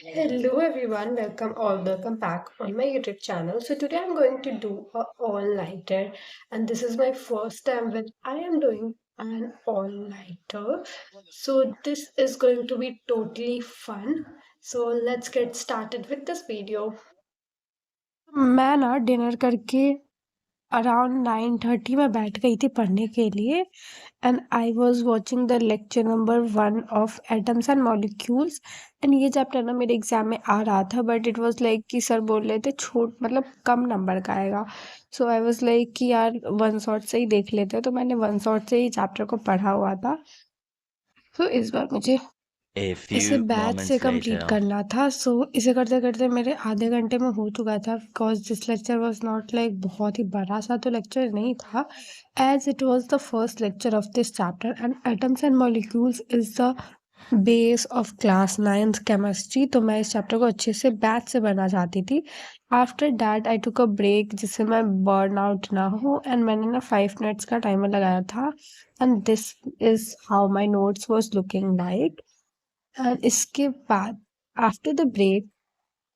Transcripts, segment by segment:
Hello everyone, welcome back on my YouTube channel. So today I'm going to do a all-nighter, and this is my first time when I am doing an all-nighter. So this is going to be totally fun. So let's get started with this video. मैं ना dinner करके around 9:30 में बैठ गई थी पढ़ने के लिए and I was watching the lecture number 1 of atoms and molecules and ये चैप्टर ना मेरे एग्जाम में आ रहा था बट इट वाज लाइक कि सर बोल रहे थे छोट मतलब कम नंबर का आएगा। सो आई वाज लाइक कि यार वन शॉट से ही देख लेते हैं, तो मैंने वन शॉट से ही चैप्टर को पढ़ा हुआ था। तो इस बार मुझे A इसे few बैच से moments कंप्लीट later. करना था। सो इसे करते करते मेरे आधे घंटे में हो चुका था because this lecture was not like बहुत ही बड़ा सा तो लेक्चर नहीं था, as it was the first lecture of this chapter and atoms and molecules is the base of class 9th chemistry. तो मैं इस चैप्टर को अच्छे से बैच से पढ़ना चाहती थी। After that I took a break जिससे मैं बर्न आउट ना हो एंड मैंने ना 5 मिनट्स का टाइमर लगाया था and this is how my notes was looking like. And इसके बाद after the break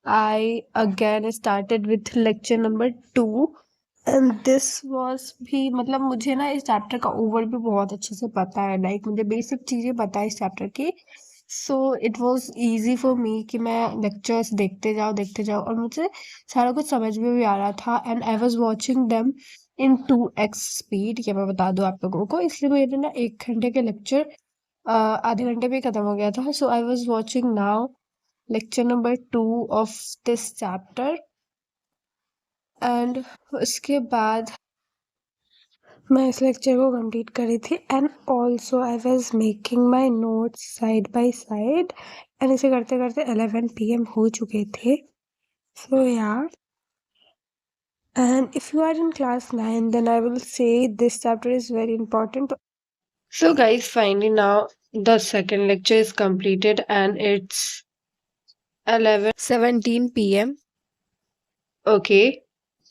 I again started with lecture number 2 and this was भी मतलब मुझे ना इस चैप्टर का ओवरव्यू बहुत अच्छे से पता है, लाइक मुझे बेसिक चीज़ें पता है इस चैप्टर की। So it was easy for me कि मैं लेक्चर्स देखते जाओ और मुझे सारा कुछ समझ में भी आ रहा था and I was watching them in 2x speed. ये मैं बता दूं आप लोगों को, इसलिए मेरे ना 1 घंटे के लेक्चर आधे घंटे में ही खत्म हो गया था। So I was watching now lecture number 2 of this chapter and उसके बाद मैं इस लेक्चर को कंप्लीट करी थी and also I was making my notes side by side and इसे करते करते 11 PM हो चुके थे। So yeah and if you are in class 9 then I will say this chapter is very important. So guys, finally now the second lecture is completed and it's 11:17 PM. Okay.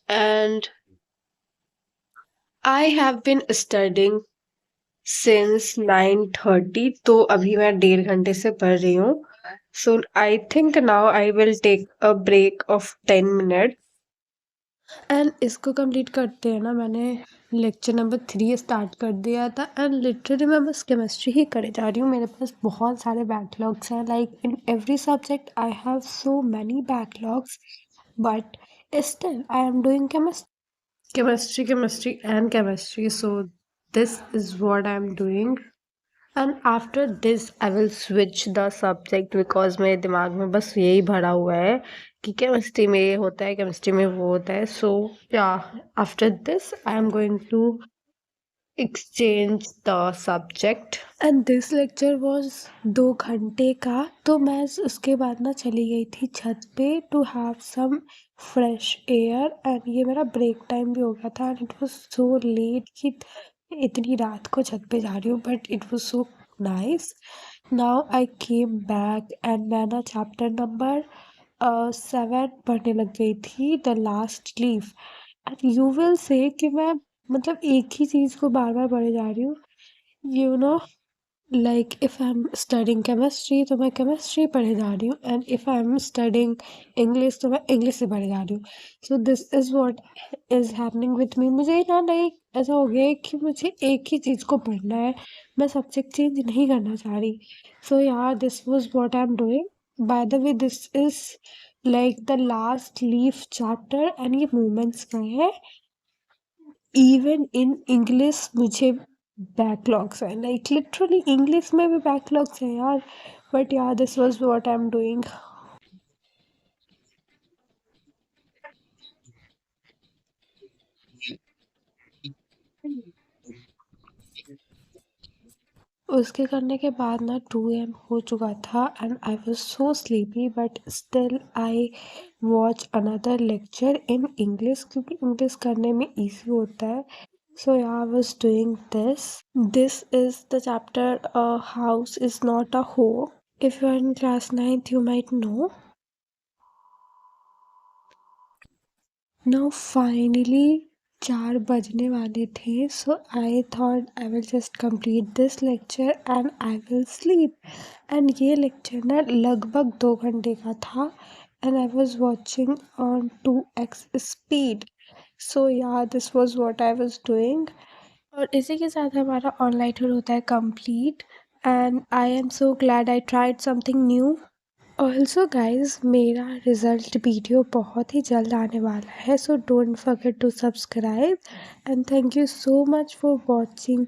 And I have been studying since 9:30, तो अभी मैं 1.5 घंटे से पढ़ रही हूँ। So I think now I will take a break of 10 minutes. And इसको complete करते हैं ना मैंने लेक्चर नंबर 3 स्टार्ट कर दिया था एंड लिटरली मैं बस केमिस्ट्री ही करे जा रही हूँ। मेरे पास बहुत सारे बैकलॉग्स हैं, like in every subject I have so many backlogs but still I am doing chemistry and chemistry. So this is what I'm doing. And after this I will switch the subject because मेरे दिमाग में बस यही भरा हुआ है कि chemistry में ये होता है, केमिस्ट्री में वो होता है। So yeah after this I am going to exchange the subject and this lecture was 2 घंटे का। तो मैं उसके बाद ना चली गई थी छत पे to have some fresh air and ये मेरा ब्रेक टाइम भी हो गया था and it was so late कि इतनी रात को छत पे जा रही हूँ but it was so nice. Now I came back and मैं ना चैप्टर नंबर 7 पढ़ने लग गई थी, the last leaf. And you will say कि मैं मतलब एक ही चीज़ को बार बार पढ़े जा रही हूँ, you know, like if I am studying chemistry तो मैं केमिस्ट्री पढ़े जा रही हूँ and if I am studying English तो मैं इंग्लिश से पढ़े जा रही हूँ। So this is what is happening with me. मुझे ना लाइक ऐसा हो गया है कि मुझे एक ही चीज़ को पढ़ना है, मैं सब्जेक्ट चेंज नहीं करना चाह रही। सो यार this was what I am doing. By the way this is like the last leaf chapter and ये मोमेंट्स का है। इवन इन इंग्लिश मुझे बैकलॉग्स हैं, लाइक लिटरली इंग्लिश में भी बैकलॉग्स हैं यार। बट यार this was what I am doing. उसके करने के बाद ना 2 AM हो चुका था and I was so sleepy but still I watch another lecture in English क्योंकि इंग्लिश करने में इजी होता है। So yeah I was doing this is the chapter house is not a home. If you are in class 9th you might know. Now finally 4 बजने वाले थे, so I thought I will just complete this lecture and I will sleep. And ये lecture ना लगभग 2 घंटे का था and I was watching on 2x speed. So yeah this was what I was doing. और इसी के साथ हमारा ऑनलाइन टूर होता है complete and I am so glad I tried something new. Also guys मेरा रिजल्ट वीडियो बहुत ही जल्द आने वाला है, so don't forget to subscribe and thank you so much for watching.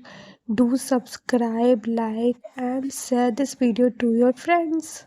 Do subscribe, like and share this video to your friends.